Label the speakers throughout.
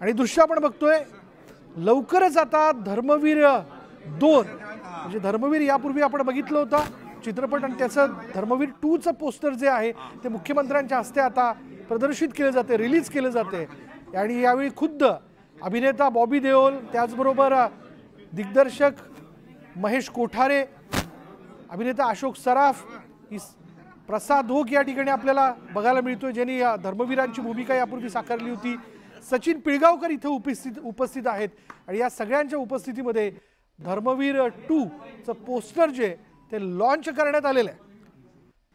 Speaker 1: आणि दृश्य आपण बघतोय लवकरच आता धर्मवीर 2 म्हणजे धर्मवीर यापूर्वी आपण बघितलं होतं चित्रपट आणि त्याचं धर्मवीर 2 चं पोस्टर जे आहे ते मुख्यमंत्र्यांच्या हस्ते आता प्रदर्शित केले जाते, रिलीज केले जाते। आणि यावेळी खुद्द अभिनेता बॉबी देओल, त्याचबरोबर दिग्दर्शक महेश कोठारे, अभिनेता अशोक सराफ, प्रसाद ओक या ठिकाणी आपल्याला बघायला मिळतोय, ज्यांनी धर्मवीरांची भूमिका यापूर्वी साकारली होती। सचिन पिळगावकर इथे उपस्थित आहेत आणि या सगळ्यांच्या उपस्थितीमध्ये धर्मवीर 2 चं पोस्टर जे ते लॉन्च करण्यात आलेलं आहे।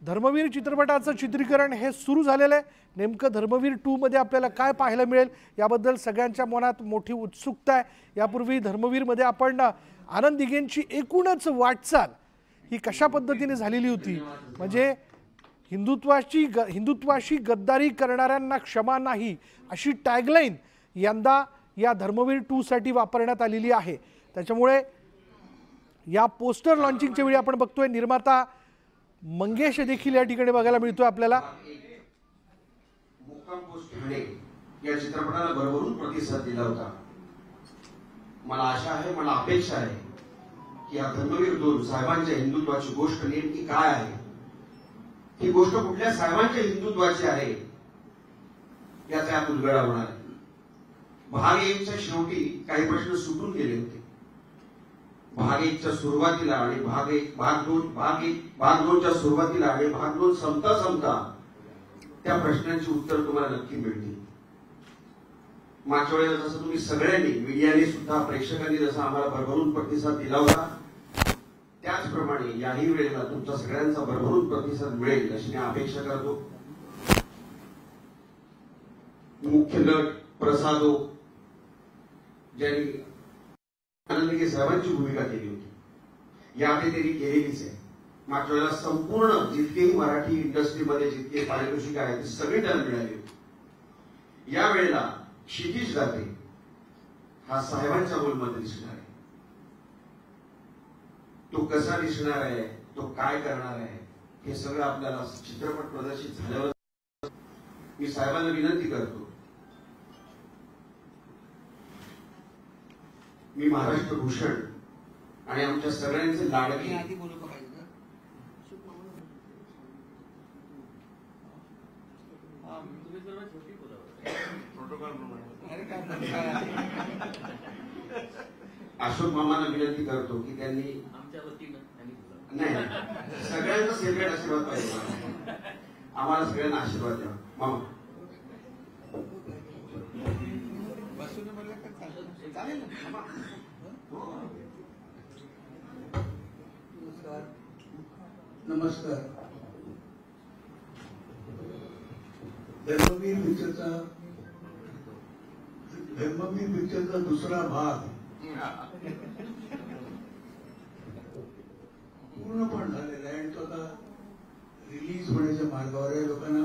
Speaker 1: धर्मवीर चित्रपटाचं चित्रीकरण हे सुरू झालेलं आहे। नेमकं धर्मवीर 2 मध्ये आपल्याला काय पाहायला मिळेल याबद्दल सगळ्यांच्या मनात मोठी उत्सुकता आहे। यापूर्वी धर्मवीर मध्ये आपण आनंद दिघेंची एकूणच वाटचाल ही कशा पद्धतीने झालेली होती, म्हणजे हिंदुत्वाशी गद्दारी करणाऱ्यांना क्षमा नाही अशी टॅगलाईन यंदा या धर्मवीर 2 साठी वापरण्यात आलेली आहे। त्याच्यामुळे या पोस्टर लॉन्चिंगच्या वेळी आपण बघतोय निर्माता मंगेश देखील या ठिकाणी बघायला मिळतोय आपल्याला।
Speaker 2: मुक्काम पोस्ट ठाणे या चित्रपटाला भरभरून प्रतिसाद दिला होता। मला आशा आहे, मला अपेक्षा आहे की या धर्मवीर 2 साहेबांच्या हिंदुत्वाची गोष्ट नेमकी काय आहे, ही गोष्ट कुठल्या साहेबांच्या हिंदुत्वाची आहे याचा यात उलगडा होणार आहे। भाग 1 च्या शेवटी काही प्रश्न सुटून गेले होते। भाग 1 च्या सुरुवातीला आणि भाग 2 च्या सुरुवातीला आणि भाग 2 संपता त्या प्रश्नांची उत्तर तुम्हाला नक्की मिळतील। मागच्या वेळेला जसं तुम्ही सगळ्यांनी, मीडियाने सुद्धा, प्रेक्षकांनी जसा आम्हाला भरभरून प्रतिसाद दिला होता, त्याचप्रमाणे याही वेळेला तुमचा सगळ्यांचा भरभरून प्रतिसाद मिळेल अशी मी अपेक्षा करतो। मुख्य नट प्रसाद ओक ज्यांनी आनंद दिघे साहेबांची भूमिका केली होती, याआधी त्यांनी केलेलीच आहे। मागच्या वेळेला संपूर्ण जितकेही मराठी इंडस्ट्रीमध्ये जितके पारितोषिक आहेत ते सगळे त्याला मिळाले होते। या वेळेला क्षितिज दाते हा साहेबांच्या रोलमध्ये दिसणार आहे। तो कसा दिसणार आहे, तो काय करणार आहे, हे सगळं आपल्याला चित्रपट प्रदर्शित झाल्यावर मी साहेबांना विनंती करतो, मी महाराष्ट्र भूषण आणि आमच्या सगळ्यांचे लाडके अशोक मामांना विनंती करतो की त्यांनी नाही सगळ्यांचा सेपरेट आशीर्वाद पाहिजे, आम्हाला सगळ्यांना आशीर्वाद द्या मामा।
Speaker 3: नमस्कार। धर्मवीर पिक्चरचा दुसरा भाग पूर्णपण झालेला आहे आणि तो आता रिलीज होण्याच्या मार्गावर आहे। लोकांना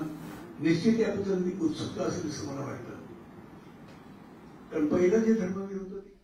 Speaker 3: निश्चित याबद्दल उत्सुकता असेल असं मला वाटतं, कारण पहिलं जे धर्मवीर होतं